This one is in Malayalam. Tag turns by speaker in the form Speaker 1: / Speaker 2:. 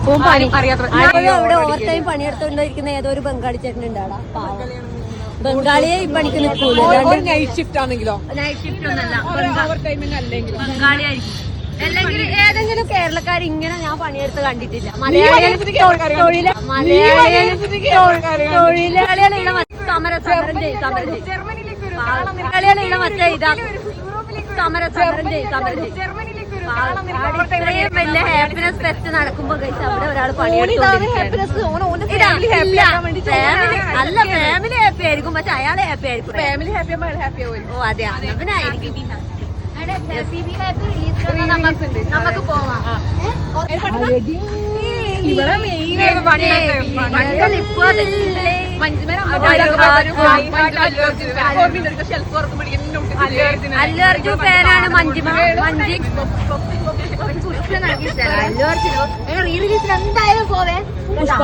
Speaker 1: ഇപ്പം അവിടെ ഓവർ ടൈം പണിയെടുത്തോണ്ടിരിക്കുന്ന ഏതോ ഒരു ബംഗാളി ചേട്ടനുണ്ടാടാ. ബംഗാളിയെ ഈ പണിക്ക് നിൽക്കൂല.
Speaker 2: നൈറ്റ് ഷിഫ്റ്റ് ആണെങ്കിലോ?
Speaker 1: നൈറ്റ് ഷിഫ്റ്റ് ഒന്നല്ല, ബംഗാളി ആയിരിക്കും. അല്ലെങ്കിൽ ഏതെങ്കിലും കേരളക്കാർ ഇങ്ങനെ ഞാൻ തൊഴിലാളികളുടെ സമരം ചെയ്യും. മലയാളികളുടെ മറ്റേ ഇതാ സമരം ഇത്രയും വലിയ ഹാപ്പിനെസ് ഫെസ്റ്റ് നടക്കുമ്പോ കഴിച്ച് അവിടെ ഒരാൾ അല്ല ഫാമിലി ഹാപ്പി ആയിരിക്കും, പക്ഷെ അയാളെ ഹാപ്പി ആയിരിക്കും. ഓ അതെ, അങ്ങനായിരിക്കും. നമുക്ക് പോവാം. അല്ലു അർജുൻ ഫാനാണ് മഞ്ജിമ. അല്ലു അർജുൻ റീ റിലീസിന് എന്തായാലും പോവേ. പുഷ്പ